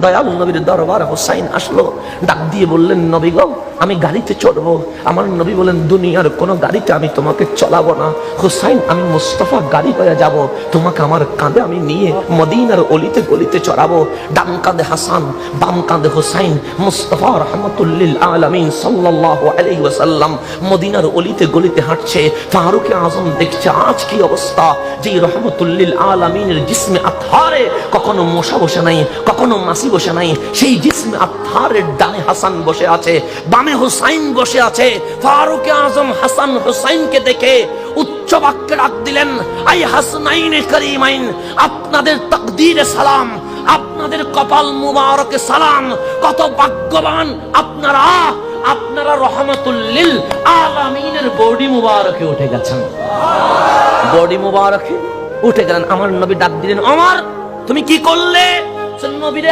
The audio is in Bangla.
দয়াল নবীর দরবারে হুসাইন আসলো, ডাক দিয়ে বললেন, নবী গো আমি গাড়িতে চড়বো। আমার নবী বলেন, দুনিয়ার কোন গাড়িতে আমি তোমাকে চলাবো না হুসাইন, আমি মুস্তাফা গাড়ি হয়ে যাব, তোমাকে আমার কাঁধে আমি নিয়ে মদিনার অলিতে গলিতে চড়াবো। ডান কাঁধে হাসান, বাম কাঁধে হুসাইন, মুস্তাফা রাহমাতুল্লিল আলামিন সাল্লাল্লাহু আলাইহি ওয়াসাল্লাম মদিনার অলিতে গলিতে হাঁটছে। ফারুক আযম দেখছে আজ কি অবস্থা, যে রহমতুল্লিল আলামিনের জিসমে আতহারে কখনো মশা বসে নাই, কখনো মাছি বসে নাই, সেই জিসমে আতহারের ডানে হাসান বসে আছে, বামে হুসাইন বসে আছে। ফারুক আযম হাসান হুসাইনকে দেখে উচ্চ বাক্যে ডাক দিলেন, আই হাসনাইনে করিমাইন, আপনাদের তাকদীরে সালাম, আপনাদের কপাল মুবারকে সালাম, কত ভাগ্যবান আপনারা, আপনারা রহমতুল্লিল আলামিনের বডি মুবারকে উঠে গেছেন, বডি মুবারকে উঠে গেলেন। আমার নবী ডাক দিলেন, ওমর তুমি কি করলে? নবীরে